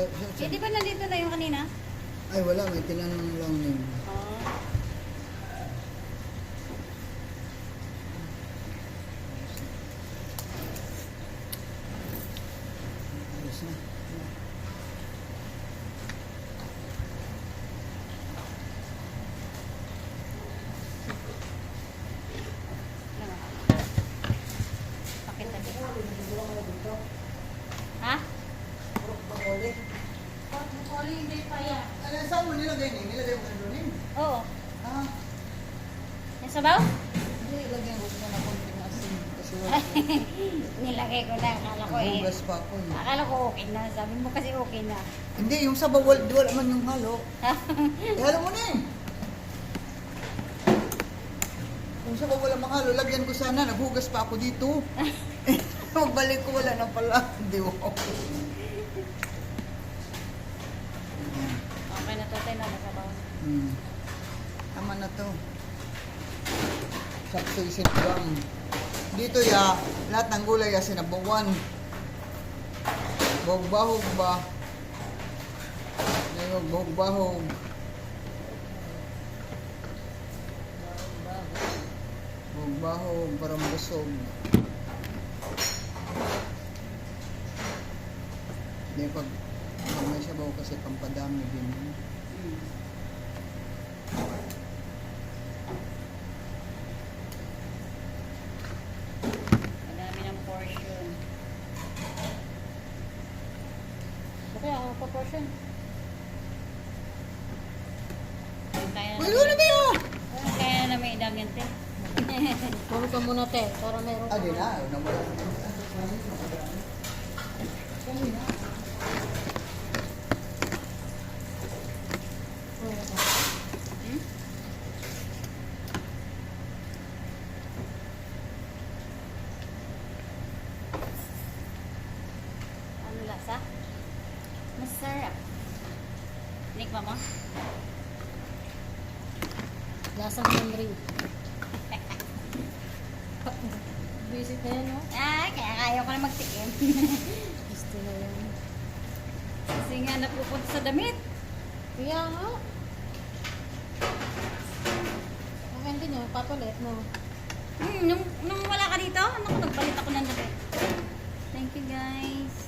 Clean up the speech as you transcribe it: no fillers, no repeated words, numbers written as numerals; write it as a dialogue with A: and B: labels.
A: Eh, di ba nandito na yung kanina?
B: Ay, wala. May tinanong lang yun.
A: Oh.
B: Ayos na.
A: Pakita dito. Ha?
B: Bakoli.
A: Bukoli, hindi pa yan.
B: Ano, saan mo nilagay niya? Nilagay mo na doon eh?
A: Oo.
B: Ah,
A: Yung sabaw?
B: hindi. Lagyan ko na ng konting asin. Kasi wala.
A: Nilagay ko na. Akala ko eh.
B: Nagugas pa ako eh.
A: Akala ko okay na. Sabi mo kasi okay na.
B: Hindi, yung sabaw, wala man yung halo. Ihalo mo na eh. Kung sabaw wala mahalo, lagyan ko sana. Naghugas pa ako dito. Magbalik ko, wala na pala. Hindi ko.
A: Okay na to, tayo na sabaw.
B: Tama na to. Sakto isinigang. Dito ya, lahat ng gulay ya sinabawan. Bahog-bahog ba? Ngayon, bahog-bahog. Bahog-bahog, parang busog. Hindi, pag may sabaw kasi pampadami din.
A: Madami ng portion. Okay, ako pa portion. Kaya
B: Uy, ano ba yun?
A: kaya na may idagyan, te.
C: Puro ka muna, te. Para meron ka.
B: Ah, di na. Nawala.
A: Hmm? Ano lasa? Masarap. Tikman mo?
C: Lasang Henry. Visit na yan, no?
A: Ah, kaya kaya ko na magtikim.
C: Gusto na yan.
A: Kasi nga napupunta sa damit.
C: Kaya nga. Okay din yun. Papalit, no?
A: Nung wala ka dito, nagpalit ako ng damit. Thank you guys.